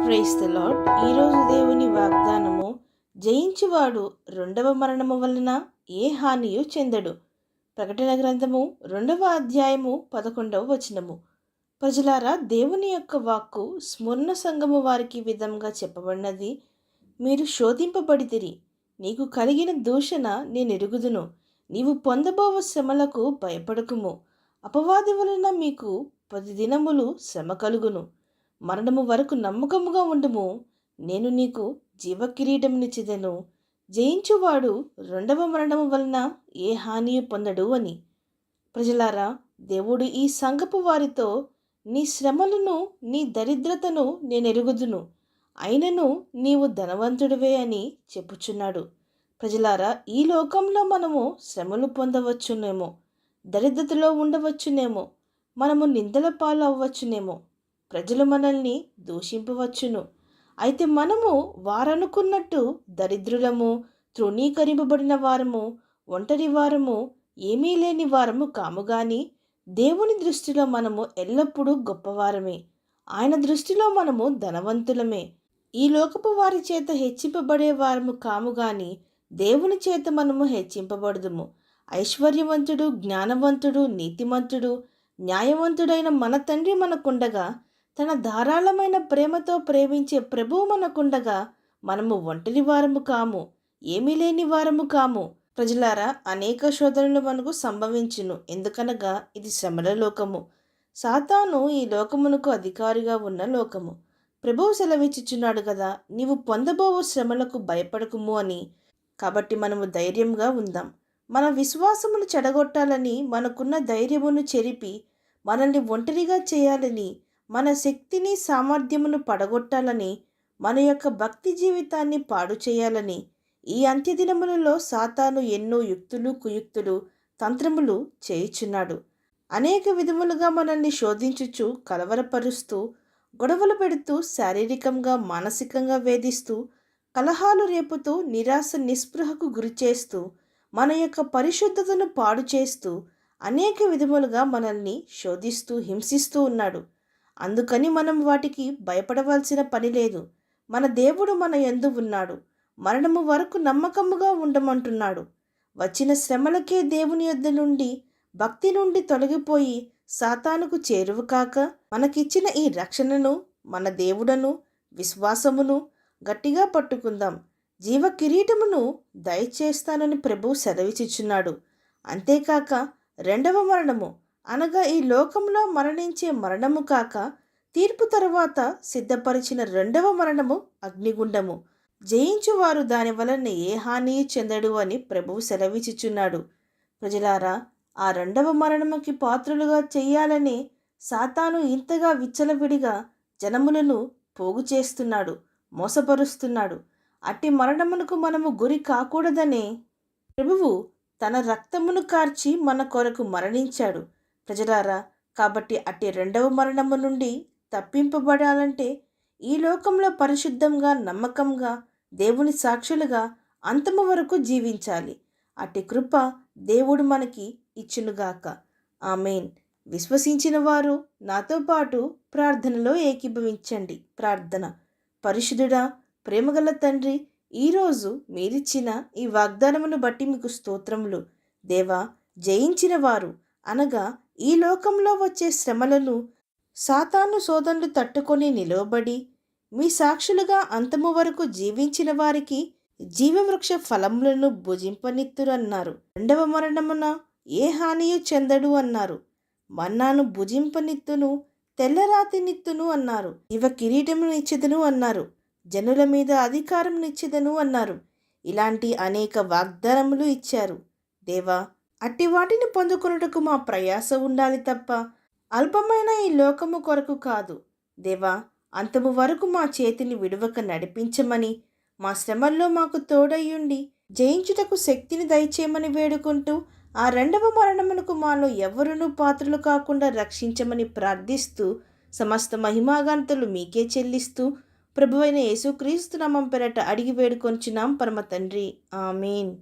Praise the lord. ఈరోజు దేవుని వాగ్దానము, జయించువాడు రెండవ మరణము వలన ఏ హానియు చెందడు. ప్రకటన గ్రంథము 2వ అధ్యాయము 11వ వచనము. ప్రజలారా, దేవుని యొక్క వాక్కు స్మరణ సంఘము వారికి విధంగా చెప్పబడినది. మీరు శోధింపబడితిరి, నీకు కలిగిన దూషణ నేనెరుగుదును. నీవు పొందబోవ శ్రమలకు భయపడకుము. అపవాది వలన మీకు 10 దినములు శ్రమ కలుగును. మరణము వరకు నమ్మకముగా ఉండుము, నేను నీకు జీవకిరీటమునిచ్చెదను. జయించువాడు రెండవ మరణము వలన ఏ హానియు పొందడు అని. ప్రజలారా, దేవుడు ఈ సంఘపు వారితో, నీ శ్రమలను, నీ దరిద్రతను నేనెరుగుదును, అయినను నీవు ధనవంతుడివే అని చెప్పుచున్నాడు. ప్రజలారా, ఈ లోకంలో మనము శ్రమలు పొందవచ్చునేమో, దరిద్రతలో ఉండవచ్చునేమో, మనము నిందల పాలు అవ్వచ్చునేమో, ప్రజలు మనల్ని దూషింపవచ్చును. అయితే మనము వారనుకున్నట్టు దరిద్రులము, తృణీకరింపబడిన వారము, ఒంటరి వారము, ఏమీ లేని వారము కాము గాని దేవుని దృష్టిలో మనము ఎల్లప్పుడూ గొప్పవారమే. ఆయన దృష్టిలో మనము ధనవంతులమే. ఈ లోకపు వారి చేత హెచ్చింపబడే వారము కాము గాని దేవుని చేత మనము హెచ్చింపబడదుము. ఐశ్వర్యవంతుడు, జ్ఞానవంతుడు, నీతిమంతుడు, న్యాయవంతుడైన మన తండ్రి మనకుండగా, తన ధారాళమైన ప్రేమతో ప్రేమించే ప్రభువు మనకుండగా, మనము ఒంటరి వారము కాము, ఏమీ లేని వారము కాము. ప్రజలారా, అనేక శోధనలు మనకు సంభవించును. ఎందుకనగా ఇది శ్రమల లోకము. సాతాను ఈ లోకమునకు అధికారిగా ఉన్న లోకము. ప్రభువు సెలవిచ్చుచున్నాడు కదా, నీవు పొందబోవు శ్రమలకు భయపడకుము అని. కాబట్టి మనము ధైర్యంగా ఉందాం. మన విశ్వాసమును చెడగొట్టాలని, మనకున్న ధైర్యమును చెరిపి మనల్ని ఒంటరిగా చేయాలని, మన శక్తిని సామర్థ్యమును పడగొట్టాలని, మన యొక్క భక్తి జీవితాన్ని పాడు చేయాలని ఈ అంత్యదినములలో సాతాను ఎన్నో యుక్తులు, కుయుక్తులు, తంత్రములు చేయుచున్నాడు. అనేక విధములుగా మనల్ని శోధించుచు, కలవరపరుస్తూ, గొడవలు పెడుతూ, శారీరకంగా, మానసికంగా వేధిస్తూ, కలహాలు రేపుతూ, నిరాశ నిస్పృహకు గురిచేస్తూ, మన యొక్క పరిశుద్ధతను పాడు చేస్తూ, అనేక విధములుగా మనల్ని శోధిస్తూ, హింసిస్తూ ఉన్నాడు. అందుకని మనం వాటికి భయపడవలసిన పని లేదు. మన దేవుడు మన యందు ఉన్నాడు. మరణము వరకు నమ్మకముగా ఉండమంటున్నాడు. వచ్చిన శ్రమలకే దేవుని యొద్ద నుండి, భక్తి నుండి తొలగిపోయి సాతానుకు చేరువు కాక, మనకిచ్చిన ఈ రక్షణను, మన దేవుడను, విశ్వాసమును గట్టిగా పట్టుకుందాం. జీవ కిరీటమును దయచేస్తానని ప్రభువు సెలవిచ్చుచున్నాడు. అంతేకాక రెండవ మరణము అనగా ఈ లోకంలో మరణించే మరణము కాక, తీర్పు తరువాత సిద్ధపరిచిన రెండవ మరణము అగ్నిగుండము. జయించువారు దాని వలన ఏ హాని చెందడు అని ప్రభువు సెలవిచ్చుచున్నాడు. ప్రజలారా, ఆ రెండవ మరణముకి పాత్రులుగా చెయ్యాలని సాతాను ఇంతగా విచ్చలవిడిగా జనములను పోగు చేస్తున్నాడు, మోసపరుస్తున్నాడు. అట్టి మరణమునకు మనము గురి కాకూడదనే ప్రభువు తన రక్తమును కార్చి మన కొరకు మరణించాడు. ప్రజలారా, కాబట్టి అట్టి రెండవ మరణము నుండి తప్పింపబడాలంటే ఈ లోకంలో పరిశుద్ధంగా, నమ్మకంగా, దేవుని సాక్షులుగా అంతము వరకు జీవించాలి. అట్టి కృప దేవుడు మనకి ఇచ్చునుగాక. ఆమేన్. విశ్వసించిన వారు నాతో పాటు ప్రార్థనలో ఏకీభవించండి. ప్రార్థన. పరిశుద్ధుడా, ప్రేమగల తండ్రి, ఈరోజు మీరిచ్చిన ఈ వాగ్దానమును బట్టి మీకు స్తోత్రములు. దేవా, జయించిన వారు అనగా ఈ లోకంలో వచ్చే శ్రమలను, సాతాను శోధనలు తట్టుకొని నిలవబడి మీ సాక్షులుగా అంతము వరకు జీవించిన వారికి జీవవృక్ష ఫలములను భుజింపనిత్తురన్నారు. రెండవ మరణమున ఏ హానియు చెందడు అన్నారు. మన్నాను భుజింపనిత్తును, తెల్లరాతినిత్తును అన్నారు. జీవ కిరీటమును ఇచ్చెదను అన్నారు. జనుల మీద అధికారం నిచ్చెదను అన్నారు. ఇలాంటి అనేక వాగ్దానములు ఇచ్చారు. దేవా, అట్టి వాటిని పొందుకొనుటకు మా ప్రయాస ఉండాలి తప్ప అల్పమైన ఈ లోకము కొరకు కాదు. దేవా, అంతము వరకు మా చేతిని విడువక నడిపించమని, మా శ్రమల్లో మాకు తోడయ్యుండి జయించుటకు శక్తిని దయచేయమని వేడుకుంటూ, ఆ రెండవ మరణమునకు మాలో ఎవరునూ పాత్రలు కాకుండా రక్షించమని ప్రార్థిస్తూ, సమస్త మహిమాగంతులు మీకే చెల్లిస్తూ, ప్రభువైన యేసుక్రీస్తు నామం పేరట అడిగి వేడుకొంచున్నాం పరమ తండ్రి. ఆమేన్.